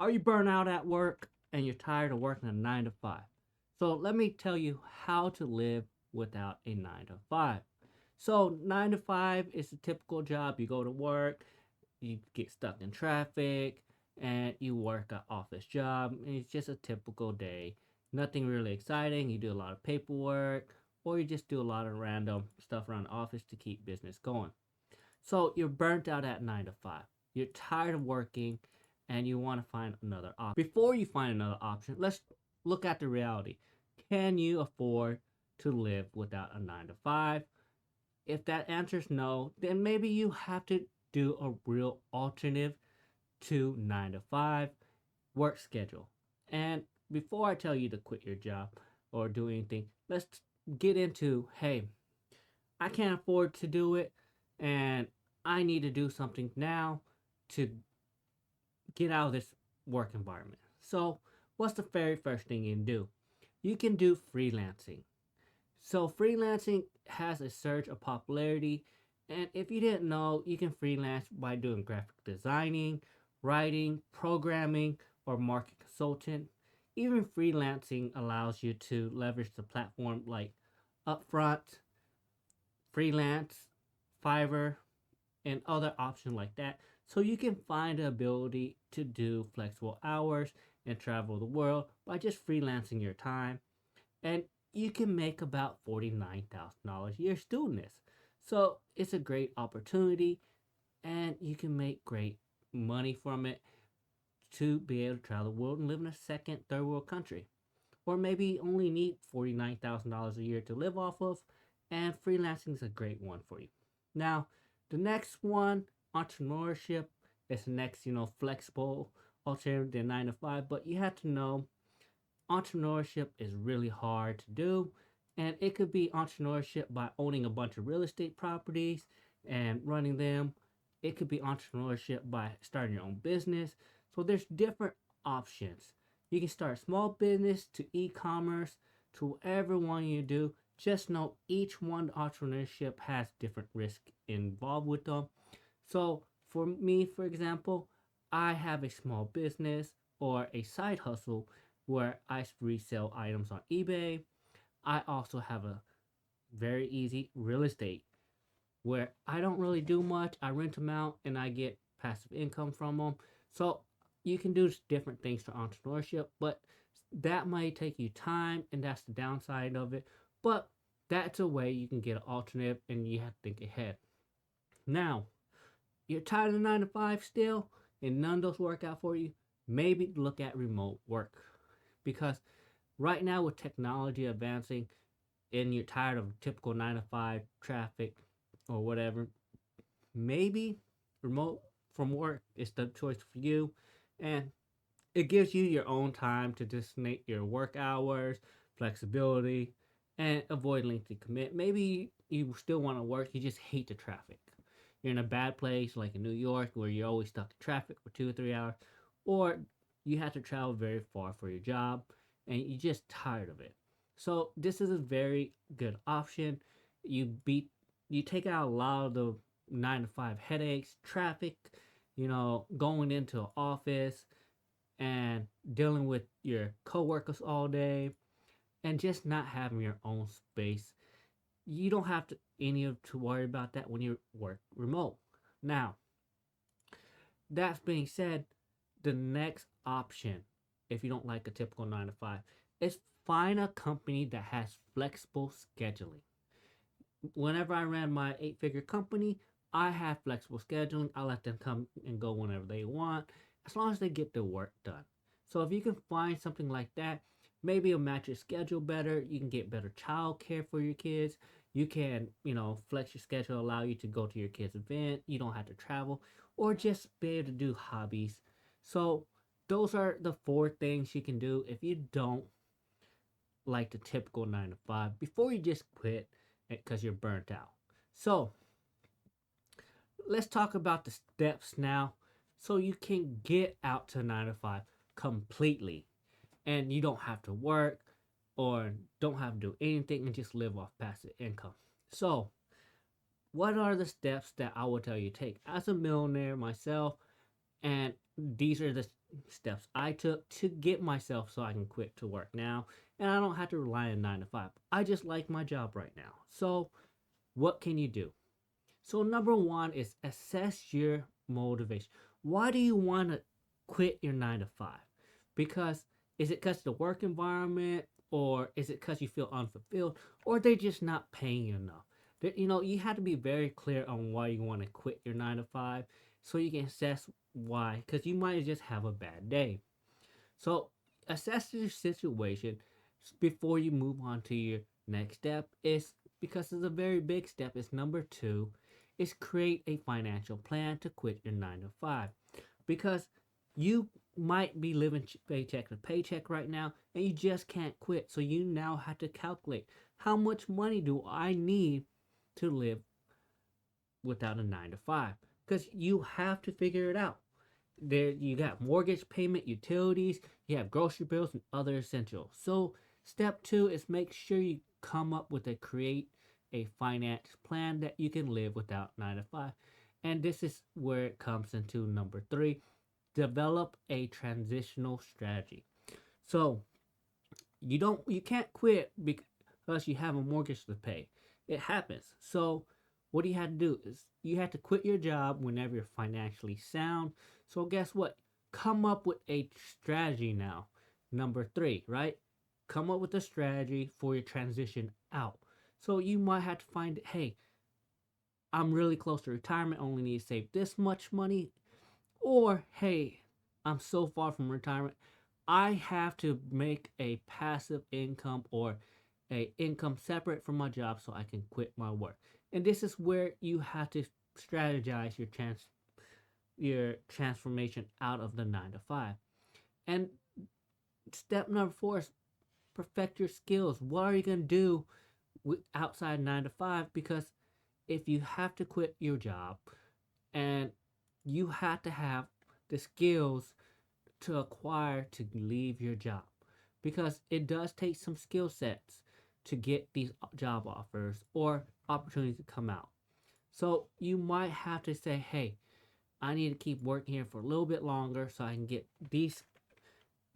Are you burnt out at work and you're tired of working a 9 to 5? So let me tell you how to live without a 9 to 5. So 9 to 5 is a typical job. You go to work, you get stuck in traffic, and you work an office job. And it's just a typical day. Nothing really exciting. You do a lot of paperwork, or you just do a lot of random stuff around the office to keep business going. So you're burnt out at 9 to 5. You're tired of working and you want to find another option. Before you find another option, let's look at the reality. Can you afford to live without a 9 to 5? If that answer is no, then maybe you have to do a real alternative to 9 to 5 work schedule. And before I tell you to quit your job or do anything, let's get into hey, I can't afford to do it, and I need to do something now to get out of this work environment. So, what's the very first thing you can do? You can do freelancing. So, freelancing has a surge of popularity, and if you didn't know, you can freelance by doing graphic designing, writing, programming, or market consultant. Even freelancing allows you to leverage the platform like Upfront, Freelance, Fiverr, and other options like that. So you can find the ability to do flexible hours and travel the world by just freelancing your time. And you can make about $49,000 a year doing this. So it's a great opportunity and you can make great money from it to be able to travel the world and live in a second, third world country. Or maybe you only need $49,000 a year to live off of, and freelancing is a great one for you. Now, the next one, entrepreneurship, is the next, flexible alternative than 9 to 5, but you have to know entrepreneurship is really hard to do, and it could be entrepreneurship by owning a bunch of real estate properties and running them. It could be entrepreneurship by starting your own business. So there's different options. You can start a small business to e-commerce to whatever one you do. Just know each one entrepreneurship has different risk involved with them. So for me, for example, I have a small business or a side hustle where I resell items on eBay. I also have a very easy real estate where I don't really do much. I rent them out and I get passive income from them. So you can do different things for entrepreneurship, but that might take you time, and that's the downside of it. But that's a way you can get an alternative, and you have to think ahead. Now, you're tired of the 9 to 5 still, and none of those work out for you, maybe look at remote work. Because right now, with technology advancing, and you're tired of typical 9 to 5 traffic or whatever, maybe remote from work is the choice for you. And it gives you your own time to designate your work hours, flexibility, and avoid lengthy commit. Maybe you still want to work, you just hate the traffic. You're in a bad place like in New York where you're always stuck in traffic for 2 or 3 hours, or you have to travel very far for your job and you're just tired of it. So this is a very good option. You beat you take out a lot of the 9 to 5 headaches, traffic, going into an office and dealing with your coworkers all day and just not having your own space. You don't have to worry about that when you work remote. Now, that being said, the next option, if you don't like a typical 9 to 5, is find a company that has flexible scheduling. Whenever I ran my 8-figure company, I have flexible scheduling. I let them come and go whenever they want, as long as they get their work done. So if you can find something like that, maybe it'll match your schedule better. You can get better child care for your kids. You can, flex your schedule, allow you to go to your kids' event. You don't have to travel, or just be able to do hobbies. So those are the 4 things you can do if you don't like the typical 9 to 5 before you just quit because you're burnt out. So let's talk about the steps now so you can get out to 9 to 5 completely and you don't have to work or don't have to do anything and just live off passive income. So, what are the steps that I will tell you to take as a millionaire myself? And these are the steps I took to get myself so I can quit to work now. And I don't have to rely on 9 to 5. I just like my job right now. So, what can you do? So, number one is assess your motivation. Why do you want to quit your 9 to 5? Because is it because the work environment, or is it because you feel unfulfilled, or they're just not paying you enough? You have to be very clear on why you want to quit your 9 to 5 so you can assess why, because you might just have a bad day. So, assess your situation before you move on to your next step is because it's a very big step. Is number two is create a financial plan to quit your 9 to 5 because you might be living paycheck to paycheck right now and you just can't quit. So you now have to calculate how much money do I need to live without a 9 to 5 because you have to figure it out. There you got mortgage payment, utilities, you have grocery bills and other essentials. So step two is make sure you come up with a create a finance plan that you can live without 9 to 5. And this is where it comes into number three, develop a transitional strategy. So you can't quit because you have a mortgage to pay. It happens. So what do you have to do is you have to quit your job whenever you're financially sound. So guess what? Come up with a strategy now. Number three, right? Come up with a strategy for your transition out. So you might have to find, hey, I'm really close to retirement, only need to save this much money. Or, hey, I'm so far from retirement, I have to make a passive income or a income separate from my job so I can quit my work. And this is where you have to strategize your transformation out of the 9 to 5. And step number four is perfect your skills. What are you going to do outside 9 to 5? Because if you have to quit your job and you have to have the skills to acquire to leave your job, because it does take some skill sets to get these job offers or opportunities to come out. So you might have to say, hey, I need to keep working here for a little bit longer so I can get these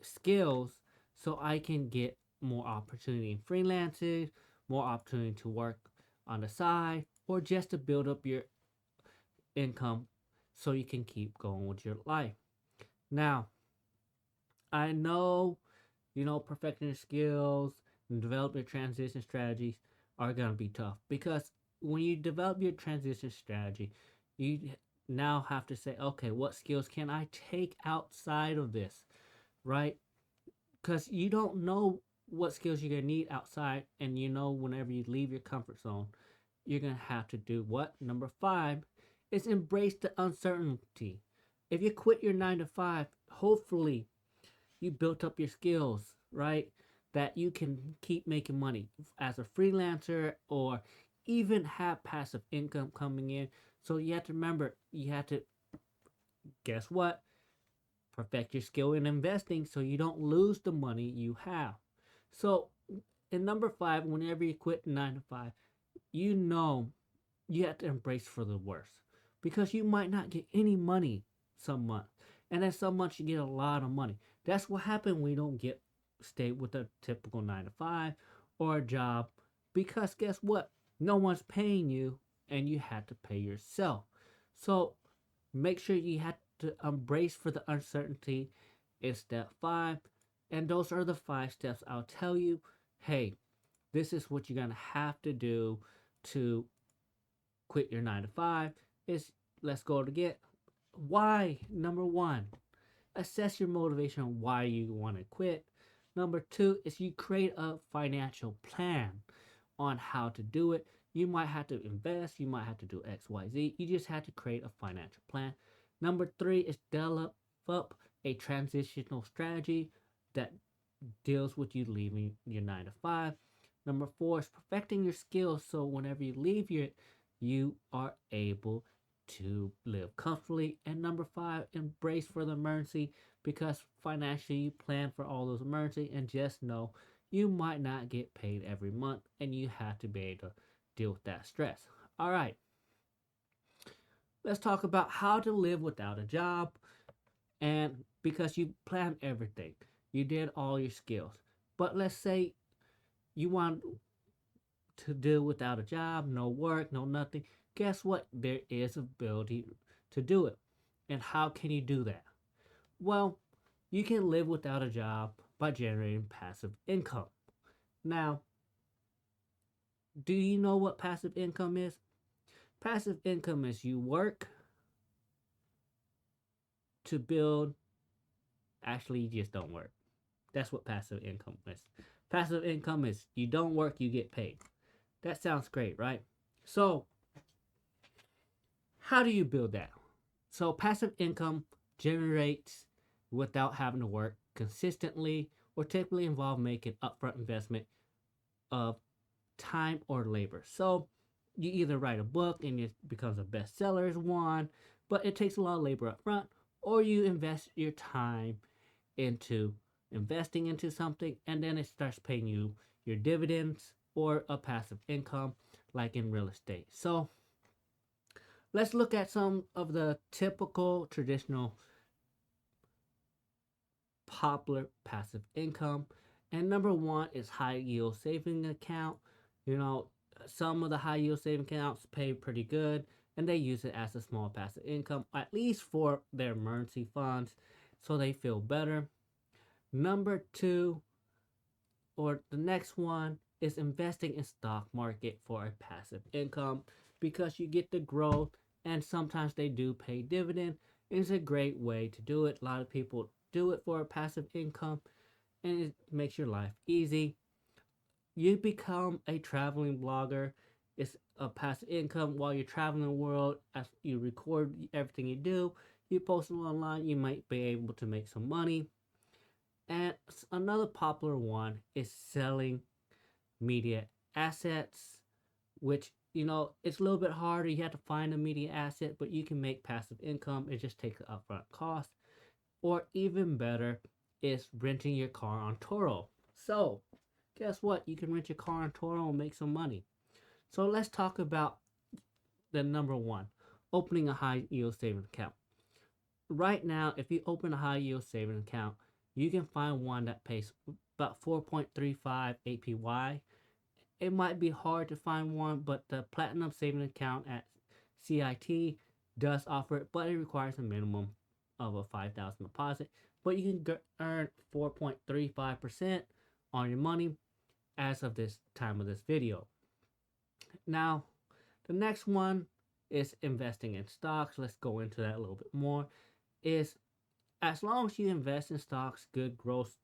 skills so I can get more opportunity in freelancing, more opportunity to work on the side, or just to build up your income so you can keep going with your life. Now, I know, perfecting your skills and developing transition strategies are going to be tough because when you develop your transition strategy, you now have to say, okay, what skills can I take outside of this, right? Because you don't know what skills you're going to need outside, and whenever you leave your comfort zone, you're going to have to do what? Number five is embrace the uncertainty. If you quit your 9 to 5, hopefully you built up your skills, right? That you can keep making money as a freelancer or even have passive income coming in. So you have to remember, you have to, guess what? Perfect your skill in investing so you don't lose the money you have. So, in number five, whenever you quit 9 to 5, you know you have to embrace for the worst because you might not get any money some month, and then some months you get a lot of money. That's what happens when you don't stay with a typical 9 to 5 or a job, because guess what? No one's paying you, and you had to pay yourself. So make sure you have to embrace for the uncertainty in step five, and those are the 5 steps I'll tell you. Hey, this is what you're gonna have to do to quit your 9 to 5. Is let's go to get why. Number one, assess your motivation on why you want to quit. Number two is you create a financial plan on how to do it. You might have to invest, you might have to do XYZ. You just have to create a financial plan. Number three is develop a transitional strategy that deals with you leaving your 9 to 5. Number four is perfecting your skills so whenever you leave you are able to live comfortably. And number five, embrace for the emergency, because financially you plan for all those emergencies, and just know you might not get paid every month and you have to be able to deal with that stress. All right, let's talk about how to live without a job and because you planned everything, you did all your skills. But let's say you want to do without a job, no work, no nothing. Guess what? There is ability to do it. And how can you do that? Well, you can live without a job by generating passive income. Now, do you know what passive income is? Passive income is you work to build, actually, you just don't work. That's what passive income is. Passive income is you don't work, you get paid. That sounds great, right? So, how do you build that? So, passive income generates without having to work consistently or typically involve making upfront investment of time or labor. So, you either write a book and it becomes a bestseller as one, but it takes a lot of labor up front, or you invest your time into investing into something and then it starts paying you your dividends or a passive income like in real estate. So let's look at some of the typical traditional popular passive income. And number one is high yield saving account. You know, some of the high yield saving accounts pay pretty good and they use it as a small passive income, at least for their emergency funds, so they feel better. Number two, or the next one, is investing in stock market for a passive income because you get the growth and sometimes they do pay dividend. It's a great way to do it. A lot of people do it for a passive income and it makes your life easy. You become a traveling blogger. It's a passive income while you're traveling the world. As you record everything you do, you post it online, you might be able to make some money. And another popular one is selling media assets, which, it's a little bit harder. You have to find a media asset, but you can make passive income. It just takes an upfront cost. Or even better is renting your car on Turo. So, guess what? You can rent your car on Turo and make some money. So, let's talk about the number one, opening a high yield savings account. Right now, if you open a high yield savings account, you can find one that pays about 4.35 APY. It might be hard to find one, but the Platinum Savings Account at CIT does offer it, but it requires a minimum of a 5,000 deposit. But you can earn 4.35% on your money as of this time of this video. Now, the next one is investing in stocks. Let's go into that a little bit more. Is as long as you invest in stocks, good growth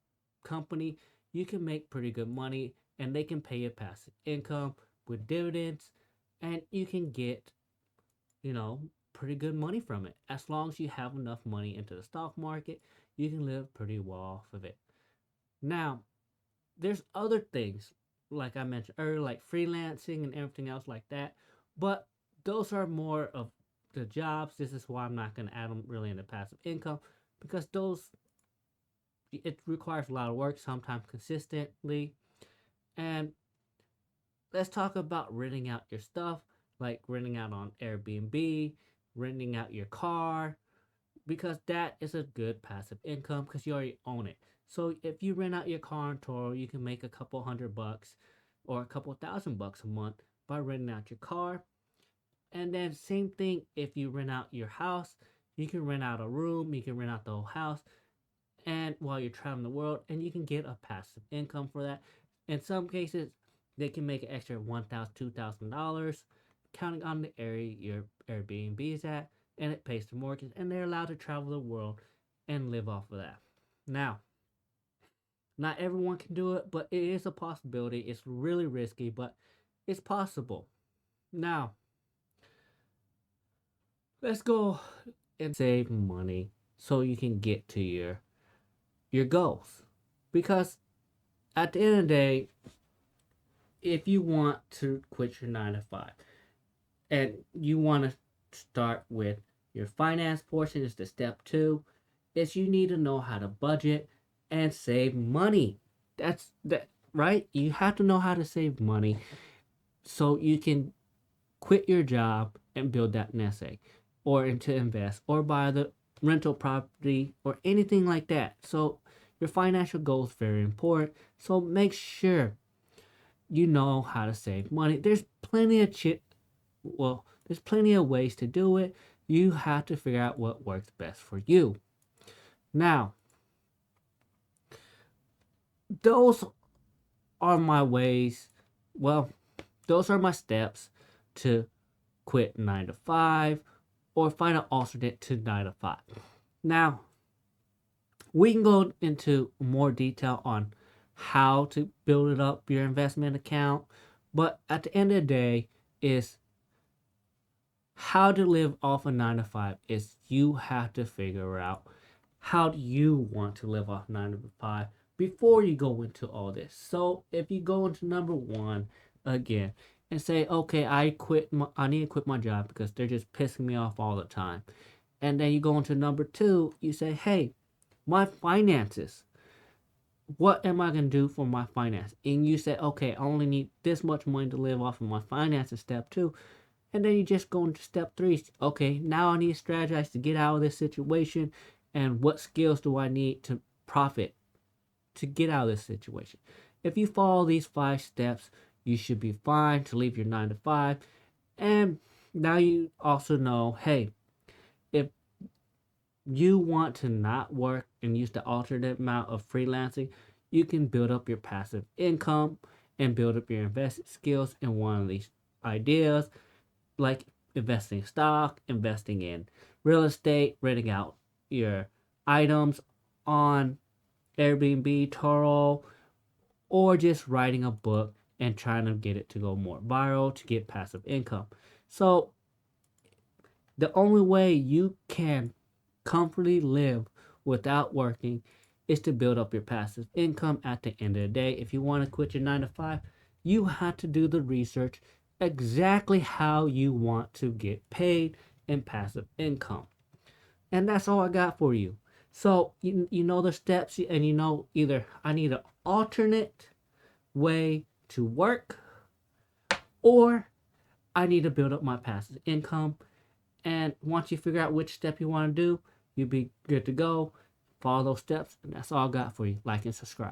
company, you can make pretty good money and they can pay you passive income with dividends and you can get, pretty good money from it. As long as you have enough money into the stock market, you can live pretty well off of it. Now, there's other things, like I mentioned earlier, like freelancing and everything else like that, but those are more of the jobs. This is why I'm not going to add them really into passive income because it requires a lot of work, sometimes consistently. And let's talk about renting out your stuff, like renting out on Airbnb, renting out your car, because that is a good passive income because you already own it. So if you rent out your car on Toro, you can make a couple $100 or a couple $1,000 a month by renting out your car. And then same thing if you rent out your house, you can rent out a room, you can rent out the whole house, and while you're traveling the world, and you can get a passive income for that. In some cases, they can make an extra $1,000, $2,000, counting on the area your Airbnb is at, and it pays the mortgage, and they're allowed to travel the world and live off of that. Now, not everyone can do it, but it is a possibility. It's really risky, but it's possible. Now, let's go and save money so you can get to your goals. Because at the end of the day, if you want to quit your 9 to 5 and you want to start with your finance portion, is the step 2, is you need to know how to budget and save money. That's that, right? You have to know how to save money so you can quit your job and build that nest egg, or to invest, or buy the rental property, or anything like that. So your financial goal is very important. So make sure you know how to save money. There's plenty of ways to do it. You have to figure out what works best for you. Now, those are my ways. Well, those are my steps to quit 9 to 5 or find an alternate to 9 to 5. Now, we can go into more detail on how to build up your investment account, but at the end of the day, is how to live off a 9 to 5 is you have to figure out how do you want to live off 9 to 5 before you go into all this. So if you go into number 1 again and say, okay, I need to quit my job because they're just pissing me off all the time. And then you go into number 2, you say, hey, my finances, what am I going to do for my finance? And you say, okay, I only need this much money to live off of my finances, step 2. And then you just go into step 3. Okay, now I need to strategize to get out of this situation. And what skills do I need to profit to get out of this situation? If you follow these 5 steps, you should be fine to leave your 9 to 5. And now you also know, hey, if you want to not work and use the alternate amount of freelancing, you can build up your passive income and build up your investing skills in one of these ideas, like investing in stock, investing in real estate, renting out your items on Airbnb, Turo, or just writing a book and trying to get it to go more viral to get passive income. So the only way you can comfortably live without working is to build up your passive income at the end of the day. If you want to quit your 9 to 5, you have to do the research exactly how you want to get paid in passive income. And that's all I got for you. So you know the steps, and you know either I need an alternate way to work, or I need to build up my passive income. And once you figure out which step you want to do, you'll be good to go. Follow those steps, and that's all I got for you. Like and subscribe.